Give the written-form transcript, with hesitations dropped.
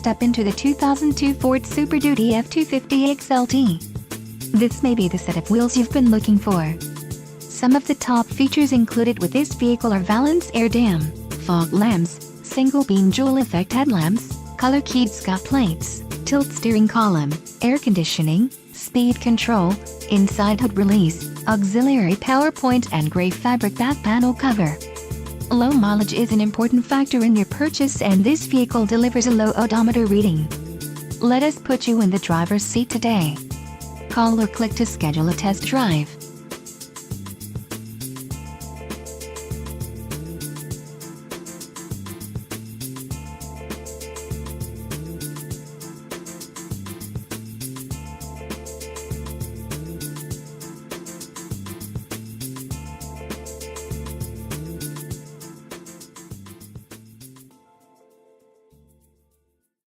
step into the 2002 Ford Super Duty F250 XLT. This may be the set of wheels you've been looking for. Some of the top features included with this vehicle are valance air dam, fog lamps, single beam dual effect headlamps, color keyed scuff plates, tilt steering column, air conditioning, speed control, inside hood release, auxiliary power point and gray fabric back panel cover. Low mileage is an important factor in your purchase, and this vehicle delivers a low odometer reading. Let us put you in the driver's seat today. Call or click to schedule a test drive.